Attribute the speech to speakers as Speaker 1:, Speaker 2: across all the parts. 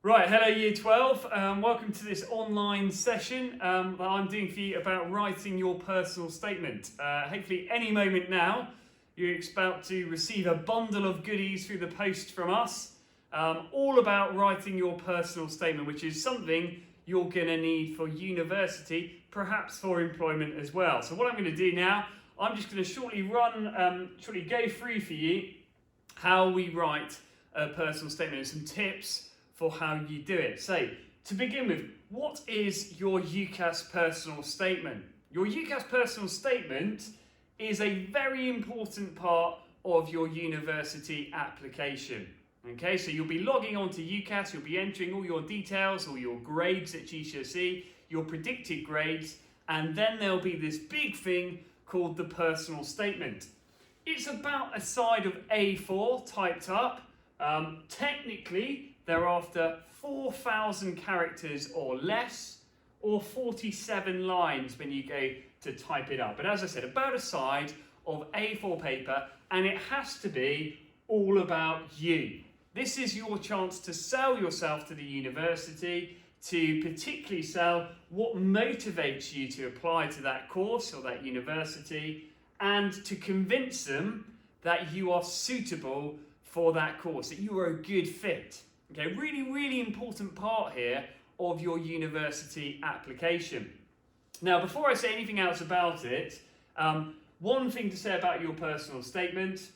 Speaker 1: Right, hello Year 12. Welcome to this online session that I'm doing for you about writing your personal statement. Hopefully any moment now you're about to receive a bundle of goodies through the post from us, all about writing your personal statement, which is something you're going to need for university, perhaps for employment as well. So what I'm going to do now, I'm just going to shortly go through for you how we write a personal statement and some tips for how you do it. So, to begin with, what is your UCAS personal statement? Your UCAS personal statement is a very important part of your university application. Okay, so you'll be logging on to UCAS, you'll be entering all your details, all your grades at GCSE, your predicted grades, and then there'll be this big thing called the personal statement. It's about a side of A4 typed up. Technically, they're after 4,000 characters or less, or 47 lines when you go to type it up. But as I said, about a side of A4 paper, and it has to be all about you. This is your chance to sell yourself to the university, to particularly sell what motivates you to apply to that course or that university, and to convince them that you are suitable for that course, that you are a good fit. Okay, really important part here of your university application. Now, before I say anything else about it, one thing to say about your personal statement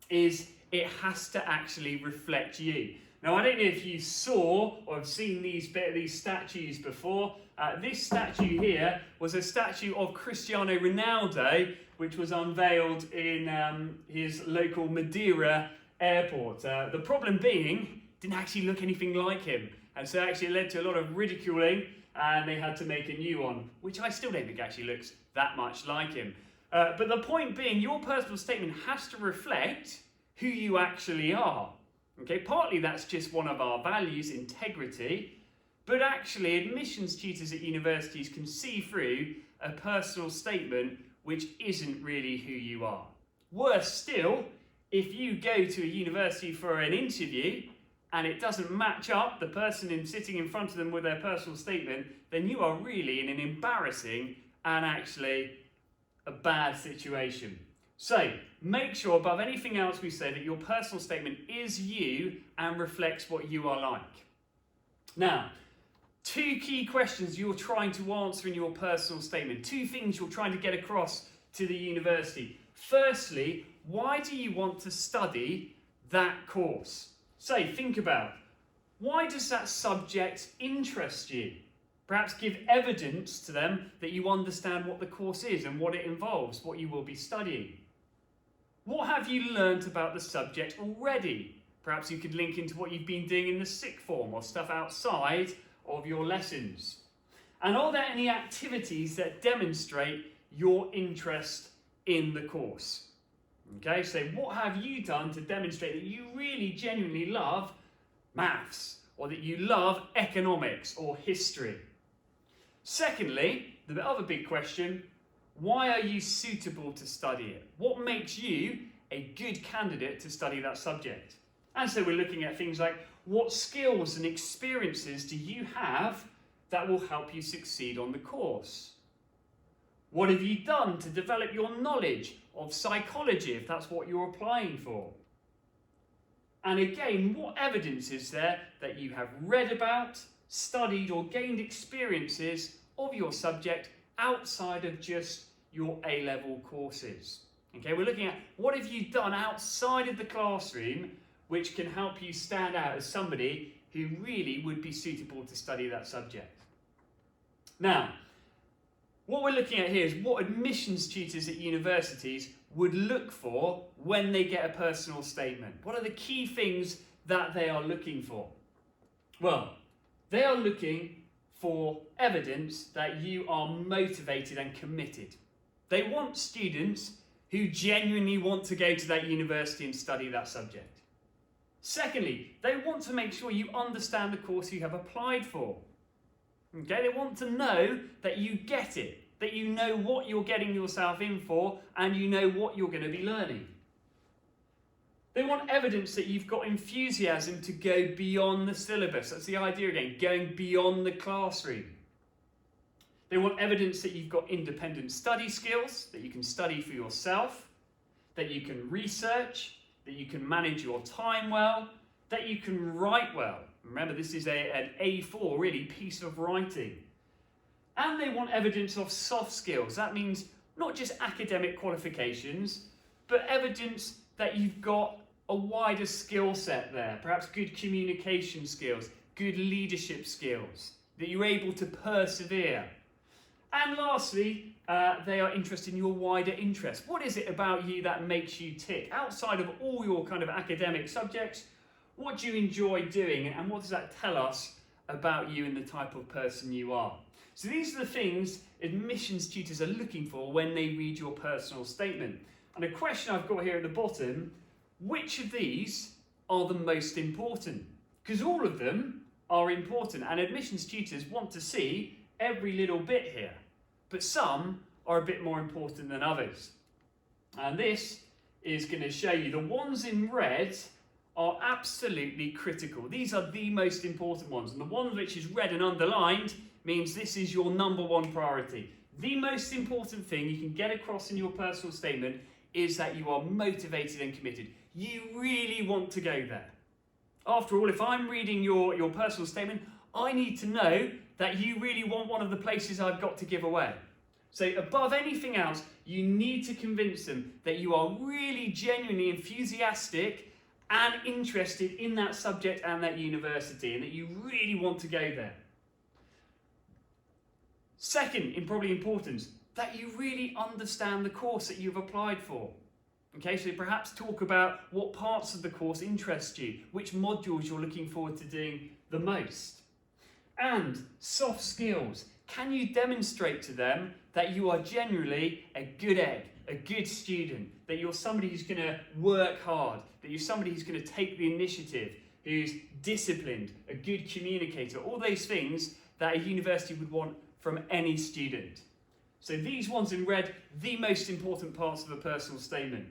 Speaker 1: is it has to actually reflect you. Now, I don't know if you saw or have seen these statues before. This statue here was a statue of Cristiano Ronaldo, which was unveiled in his local Madeira airport. The problem being, didn't actually look anything like him, and so actually it led to a lot of ridiculing, and they had to make a new one, which I still don't think actually looks that much like him. But the point being, your personal statement has to reflect who you actually are. Okay, partly that's just one of our values, integrity, but actually admissions tutors at universities can see through a personal statement which isn't really who you are. Worse still, if you go to a university for an interview and it doesn't match up, the person sitting in front of them with their personal statement, then you are really in an embarrassing and actually a bad situation. So, make sure above anything else we say that your personal statement is you and reflects what you are like. Now, two key questions you're trying to answer in your personal statement. Two things you're trying to get across to the university. Firstly, why do you want to study that course? So, think about, why does that subject interest you? Perhaps give evidence to them that you understand what the course is and what it involves, what you will be studying. What have you learnt about the subject already? Perhaps you could link into what you've been doing in the sixth form or stuff outside of your lessons. And are there any activities that demonstrate your interest in the course? Okay, so what have you done to demonstrate that you really genuinely love maths, or that you love economics or history? Secondly, the other big question, why are you suitable to study it? What makes you a good candidate to study that subject? And so we're looking at things like, what skills and experiences do you have that will help you succeed on the course? What have you done to develop your knowledge of psychology, if that's what you're applying for? And again, what evidence is there that you have read about, studied, or gained experiences of your subject outside of just your A-level courses? Okay, we're looking at what have you done outside of the classroom which can help you stand out as somebody who really would be suitable to study that subject. Now, what we're looking at here is what admissions tutors at universities would look for when they get a personal statement. What are the key things that they are looking for? Well, they are looking for evidence that you are motivated and committed. They want students who genuinely want to go to that university and study that subject. Secondly, they want to make sure you understand the course you have applied for. Okay, they want to know that you get it, that you know what you're getting yourself in for, and you know what you're going to be learning. They want evidence that you've got enthusiasm to go beyond the syllabus. That's the idea again, going beyond the classroom. They want evidence that you've got independent study skills, that you can study for yourself, that you can research, that you can manage your time well, that you can write well. Remember, this is an A4, really, piece of writing. And they want evidence of soft skills. That means not just academic qualifications, but evidence that you've got a wider skill set there. Perhaps good communication skills, good leadership skills, that you're able to persevere. And lastly, they are interested in your wider interests. What is it about you that makes you tick? Outside of all your kind of academic subjects, what do you enjoy doing, and what does that tell us about you and the type of person you are? So these are the things admissions tutors are looking for when they read your personal statement. And a question I've got here at the bottom, which of these are the most important? Because all of them are important, and admissions tutors want to see every little bit here. But some are a bit more important than others. And this is going to show you the ones in red are absolutely critical. These are the most important ones. And the one which is red and underlined means this is your number one priority. The most important thing you can get across in your personal statement is that you are motivated and committed. You really want to go there. After all, if I'm reading your personal statement, I need to know that you really want one of the places I've got to give away. So above anything else, you need to convince them that you are really genuinely enthusiastic and interested in that subject and that university, and that you really want to go there. Second, in probably importance, that you really understand the course that you've applied for. Okay, so perhaps talk about what parts of the course interest you, which modules you're looking forward to doing the most. And soft skills. Can you demonstrate to them that you are generally a good egg, a good student, that you're somebody who's going to work hard, that you're somebody who's going to take the initiative, who's disciplined, a good communicator, all those things that a university would want from any student. So these ones in red, the most important parts of a personal statement.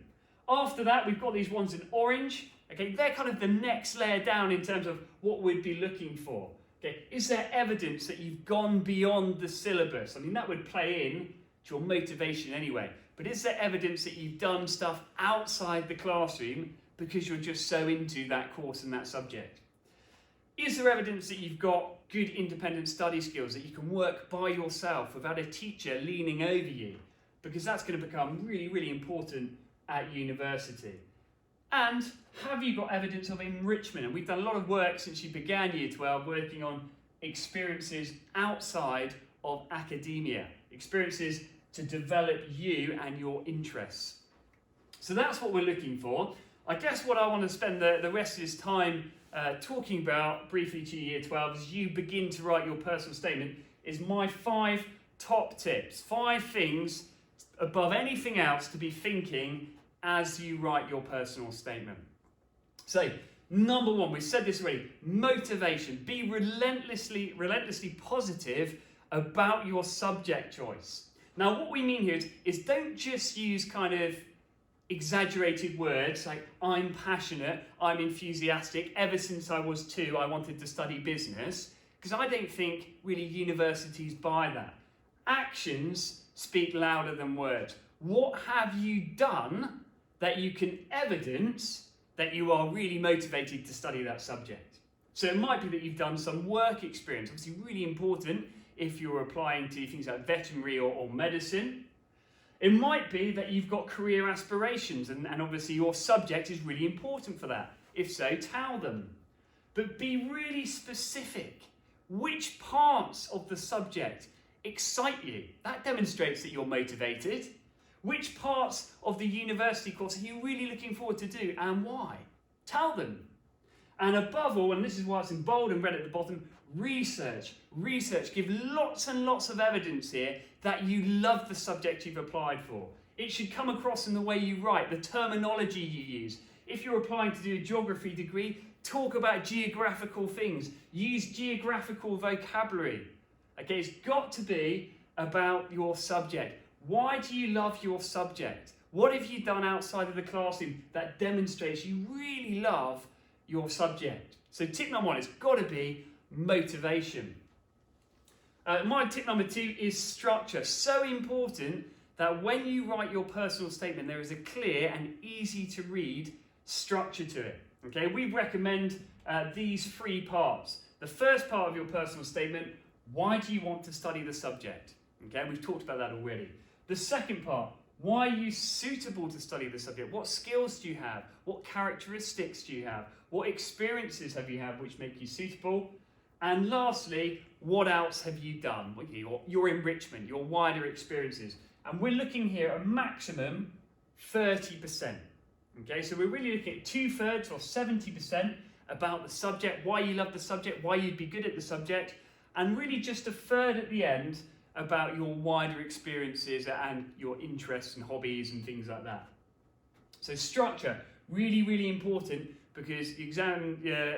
Speaker 1: After that, we've got these ones in orange. Okay, they're kind of the next layer down in terms of what we'd be looking for. Okay, is there evidence that you've gone beyond the syllabus? I mean, that would play in to your motivation anyway. But is there evidence that you've done stuff outside the classroom because you're just so into that course and that subject? Is there evidence that you've got good independent study skills, that you can work by yourself without a teacher leaning over you? Because that's going to become really, really important at university. And have you got evidence of enrichment? And we've done a lot of work since you began Year 12 working on experiences outside of academia, experiences to develop you and your interests. So that's what we're looking for. I guess what I want to spend the rest of this time talking about briefly to Year 12 as you begin to write your personal statement is my 5 top tips, 5 things above anything else to be thinking as you write your personal statement. So, number 1, we've said this already, motivation. Be relentlessly positive about your subject choice. Now, what we mean here is don't just use kind of exaggerated words like I'm passionate, I'm enthusiastic, ever since I was 2 I wanted to study business, because I don't think really universities buy that. Actions speak louder than words. What have you done that you can evidence that you are really motivated to study that subject? So it might be that you've done some work experience, obviously really important if you're applying to things like veterinary or medicine. It might be that you've got career aspirations and obviously your subject is really important for that. If so, tell them. But be really specific. Which parts of the subject excite you? That demonstrates that you're motivated. Which parts of the university course are you really looking forward to do and why? Tell them. And above all, and this is why it's in bold and red at the bottom, research. Research. Give lots and lots of evidence here that you love the subject you've applied for. It should come across in the way you write, the terminology you use. If you're applying to do a geography degree, talk about geographical things. Use geographical vocabulary. Okay, it's got to be about your subject. Why do you love your subject? What have you done outside of the classroom that demonstrates you really love your subject? So tip number 1 has got to be motivation. My tip number 2 is structure. So important that when you write your personal statement, there is a clear and easy to read structure to it. Okay, we recommend these 3 parts. The first part of your personal statement, why do you want to study the subject? Okay, we've talked about that already. The second part, why are you suitable to study the subject? What skills do you have? What characteristics do you have? What experiences have you had which make you suitable? And lastly, what else have you done? Your enrichment, your wider experiences. And we're looking here at a maximum 30%. Okay, so we're really looking at 2/3 or 70% about the subject, why you love the subject, why you'd be good at the subject, and really just a third at the end about your wider experiences and your interests and hobbies and things like that. So structure, really, really important, because the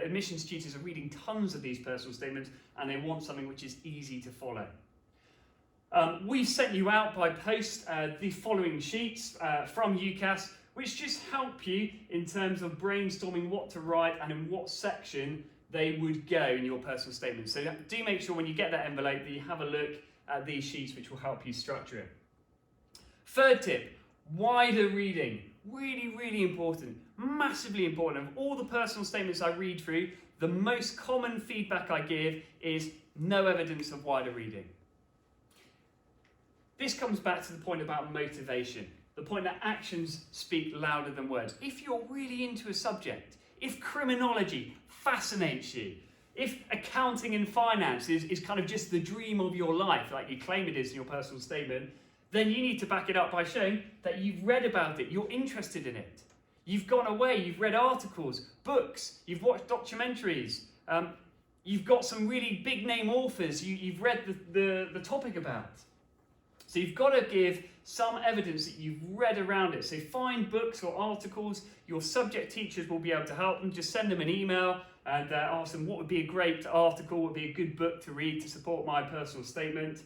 Speaker 1: admissions tutors are reading tons of these personal statements and they want something which is easy to follow. We've sent you out by post the following sheets from UCAS, which just help you in terms of brainstorming what to write and in what section they would go in your personal statement. So do make sure when you get that envelope that you have a look at these sheets, which will help you structure it. Third tip, wider reading. Really, really important, massively important. Of all the personal statements I read through, the most common feedback I give is no evidence of wider reading. This comes back to the point about motivation, the point that actions speak louder than words. If you're really into a subject, if criminology fascinates you, if accounting and finance is kind of just the dream of your life, like you claim it is in your personal statement, then you need to back it up by showing that you've read about it, you're interested in it. You've gone away, you've read articles, books, you've watched documentaries, you've got some really big name authors you've read the topic about. So you've got to give some evidence that you've read around it. So find books or articles, your subject teachers will be able to help them. Just send them an email and ask them what would be a great article, what would be a good book to read to support my personal statement.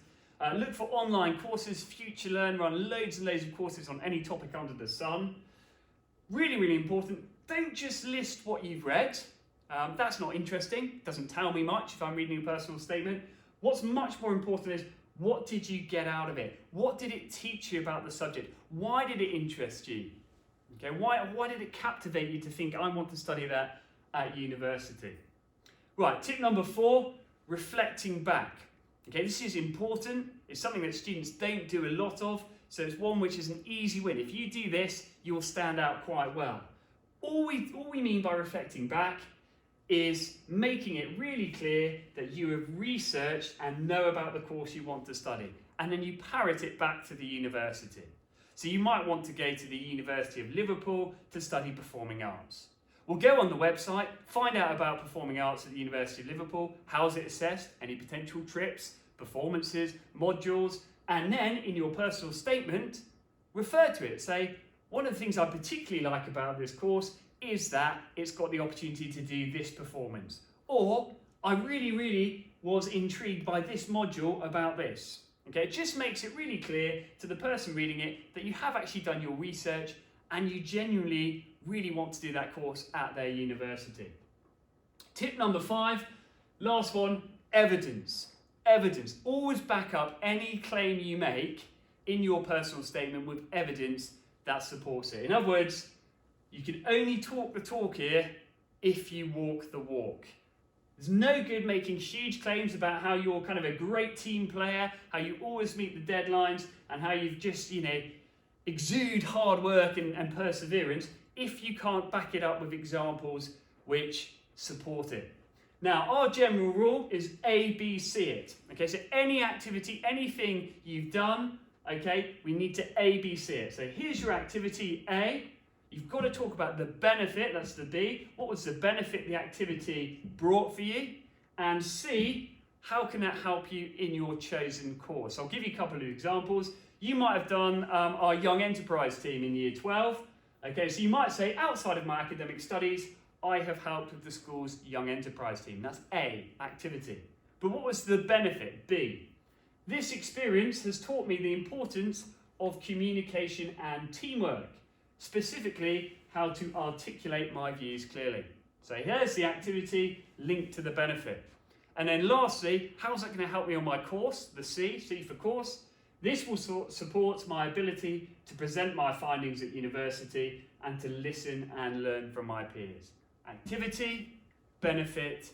Speaker 1: Look for online courses. FutureLearn run loads and loads of courses on any topic under the sun. Really, really important. Don't just list what you've read. That's not interesting. Doesn't tell me much if I'm reading a personal statement. What's much more important is, what did you get out of it? What did it teach you about the subject? Why did it interest you? Okay, why did it captivate you to think, I want to study that at university? Right, tip number 4, reflecting back. Okay, this is important. It's something that students don't do a lot of, so it's one which is an easy win. If you do this, you'll stand out quite well. All we mean by reflecting back is making it really clear that you have researched and know about the course you want to study, and then you parrot it back to the university. So you might want to go to the University of Liverpool to study performing arts. We'll go on the website, find out about performing arts at the University of Liverpool, how's it assessed, any potential trips, performances, modules, and then in your personal statement, refer to it. Say, one of the things I particularly like about this course is that it's got the opportunity to do this performance. Or, I really, really was intrigued by this module about this. Okay, it just makes it really clear to the person reading it that you have actually done your research and you genuinely really want to do that course at their university. Tip number 5, last one, evidence. Evidence. Always back up any claim you make in your personal statement with evidence that supports it. In other words, you can only talk the talk here if you walk the walk. There's no good making huge claims about how you're kind of a great team player, how you always meet the deadlines, and how you've just, exude hard work and perseverance if you can't back it up with examples which support it. Now, our general rule is ABC it. Okay, so any activity, anything you've done, okay, we need to ABC it. So here's your activity A. You've got to talk about the benefit, that's the B. What was the benefit the activity brought for you? And C, how can that help you in your chosen course? I'll give you a couple of examples. You might have done our Young Enterprise team in Year 12. Okay, so you might say, outside of my academic studies, I have helped with the school's Young Enterprise team. That's A, activity. But what was the benefit, B? This experience has taught me the importance of communication and teamwork, specifically how to articulate my views clearly. So here's the activity linked to the benefit. And then lastly, how's that going to help me on my course, the C for course? This will support my ability to present my findings at university and to listen and learn from my peers. Activity, benefit,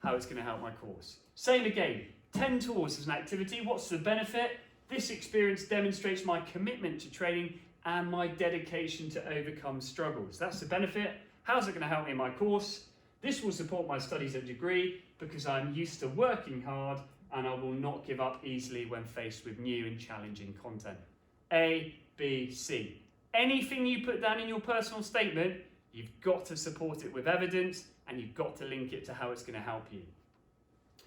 Speaker 1: how it's going to help my course. Same again, 10 tours as an activity. What's the benefit? This experience demonstrates my commitment to training and my dedication to overcome struggles. That's the benefit. How's it going to help me in my course? This will support my studies at degree because I'm used to working hard and I will not give up easily when faced with new and challenging content. A, B, C. Anything you put down in your personal statement, you've got to support it with evidence and you've got to link it to how it's going to help you.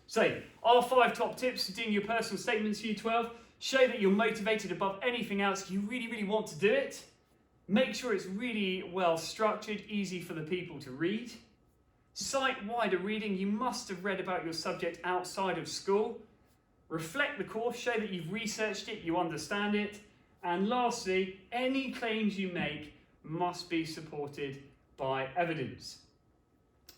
Speaker 1: So, our 5 top tips for doing your personal statements for Year 12. Show that you're motivated above anything else. You really, really want to do it. Make sure it's really well structured, easy for the people to read. Cite wider reading. You must have read about your subject outside of school. Reflect the course. Show that you've researched it, you understand it. And lastly, any claims you make must be supported by evidence.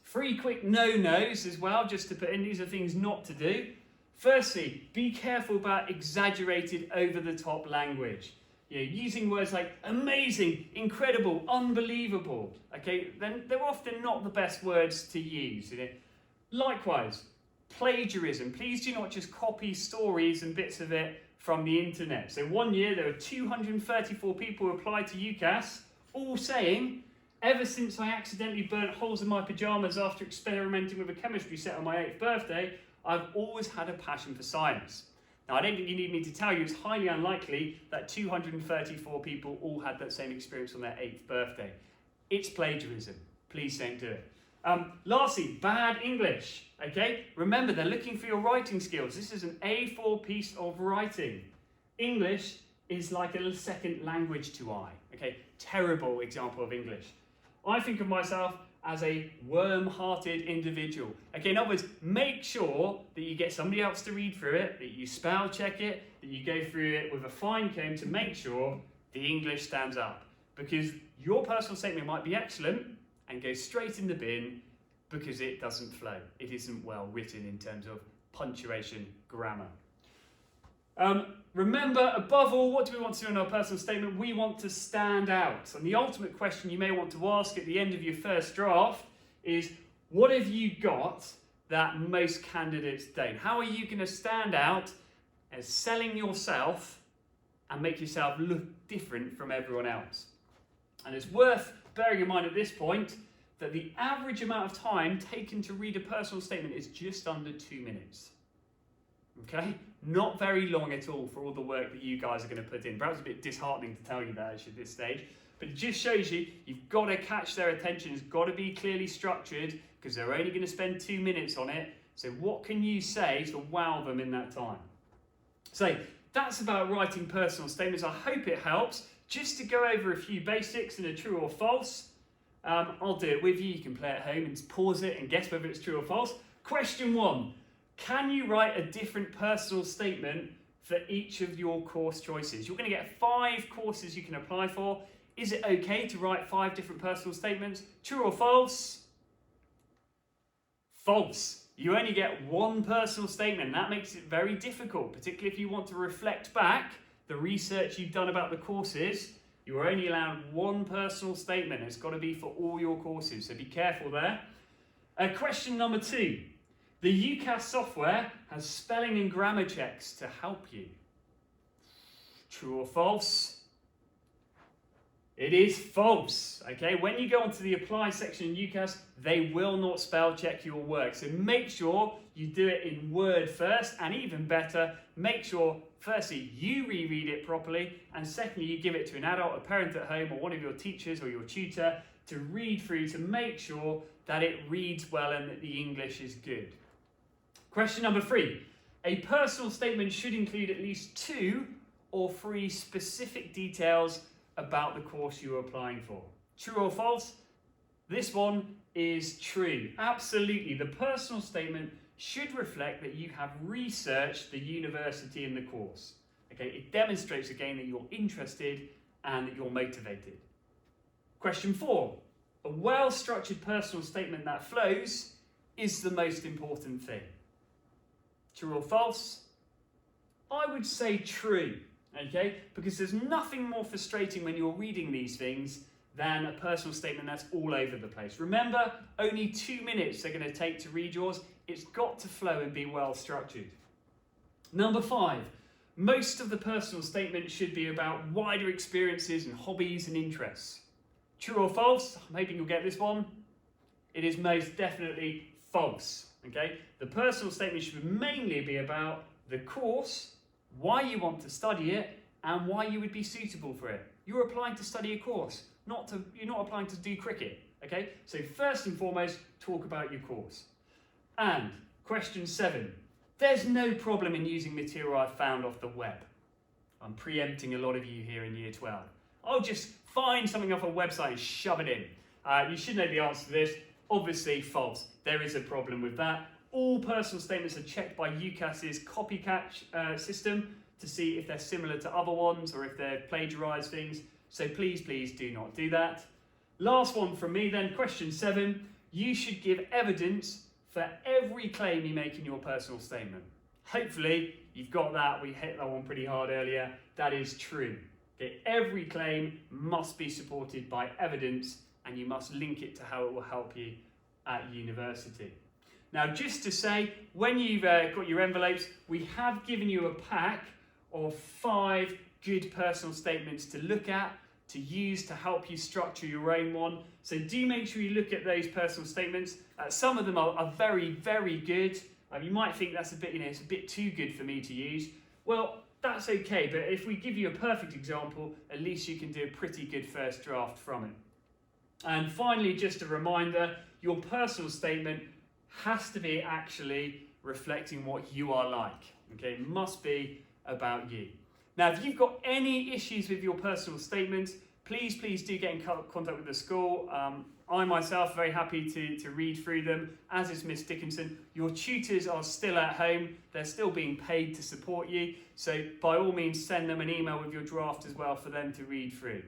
Speaker 1: 3 quick no-nos as well, just to put in. These are things not to do. Firstly, be careful about exaggerated, over-the-top language. Using words like amazing, incredible, unbelievable. Okay, then they're often not the best words to use. Likewise, plagiarism. Please do not just copy stories and bits of it from the internet. So one year there were 234 people who applied to UCAS, all saying, ever since I accidentally burnt holes in my pyjamas after experimenting with a chemistry set on my 8th birthday, I've always had a passion for science. Now, I don't think you need me to tell you it's highly unlikely that 234 people all had that same experience on their 8th birthday. It's plagiarism. Please don't do it. Lastly, bad English. Okay, remember they're looking for your writing skills. This is an A4 piece of writing. English is like a second language to I. Okay, terrible example of English. I think of myself as a worm-hearted individual. Okay, in other words, make sure that you get somebody else to read through it, that you spell check it, that you go through it with a fine comb to make sure the English stands up. Because your personal statement might be excellent and go straight in the bin because it doesn't flow. It isn't well written in terms of punctuation, grammar. Remember, above all, what do we want to do in our personal statement? We want to stand out. And the ultimate question you may want to ask at the end of your first draft is, what have you got that most candidates don't? How are you going to stand out as selling yourself and make yourself look different from everyone else? And it's worth bearing in mind at this point that the average amount of time taken to read a personal statement is just under 2 minutes. Okay? Not very long at all for all the work that you guys are going to put in. Perhaps a bit disheartening to tell you that at this stage. But it just shows you, you've got to catch their attention. It's got to be clearly structured because they're only going to spend 2 minutes on it. So what can you say to wow them in that time? So that's about writing personal statements. I hope it helps. Just to go over a few basics and a true or false. I'll do it with you. You can play at home and pause it and guess whether it's true or false. Question 1. Can you write a different personal statement for each of your course choices? You're going to get 5 courses you can apply for. Is it okay to write 5 different personal statements? True or false? False. You only get 1 personal statement. That makes it very difficult, particularly if you want to reflect back the research you've done about the courses. You are only allowed 1 personal statement. It's got to be for all your courses, so be careful there. Question number 2. The UCAS software has spelling and grammar checks to help you. True or false? It is false. Okay, when you go onto the apply section in UCAS, they will not spell check your work. So make sure you do it in Word first, and even better, make sure firstly you reread it properly, and secondly you give it to an adult, a parent at home, or one of your teachers or your tutor to read through to make sure that it reads well and that the English is good. Question number 3. A personal statement should include at least 2 or 3 specific details about the course you're applying for. True or false? This one is true. Absolutely. The personal statement should reflect that you have researched the university and the course. Okay, it demonstrates again that you're interested and that you're motivated. Question 4. A well-structured personal statement that flows is the most important thing. True or false? I would say true, okay? Because there's nothing more frustrating when you're reading these things than a personal statement that's all over the place. Remember, only 2 minutes they're going to take to read yours. It's got to flow and be well structured. Number 5, most of the personal statement should be about wider experiences and hobbies and interests. True or false? I'm hoping you'll get this one. It is most definitely false, okay? The personal statement should mainly be about the course, why you want to study it, and why you would be suitable for it. You're applying to study a course, you're not applying to do cricket, okay? So first and foremost, talk about your course. And question 7, there's no problem in using material I've found off the web. I'm preempting a lot of you here in year 12. I'll just find something off a website and shove it in. You should know the answer to this. Obviously false. There is a problem with that. All personal statements are checked by UCAS's copycat system to see if they're similar to other ones or if they're plagiarised things. So please do not do that. Last one from me then, question 7. You should give evidence for every claim you make in your personal statement. Hopefully you've got that. We hit that one pretty hard earlier. That is true. Okay, every claim must be supported by evidence and you must link it to how it will help you at university. Now, just to say, when you've got your envelopes, we have given you a pack of 5 good personal statements to look at, to use to help you structure your own one. So do make sure you look at those personal statements. Some of them are very, very good. You might think that's a bit, it's a bit too good for me to use. Well, that's okay, but if we give you a perfect example, at least you can do a pretty good first draft from it. And finally, just a reminder, your personal statement has to be actually reflecting what you are like. Okay, it must be about you. Now, if you've got any issues with your personal statement, please do get in contact with the school. I myself am very happy to read through them, as is Miss Dickinson. Your tutors are still at home. They're still being paid to support you. So by all means, send them an email with your draft as well for them to read through.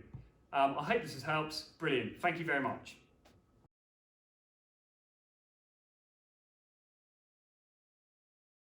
Speaker 1: I hope this has helped. Brilliant. Thank you very much.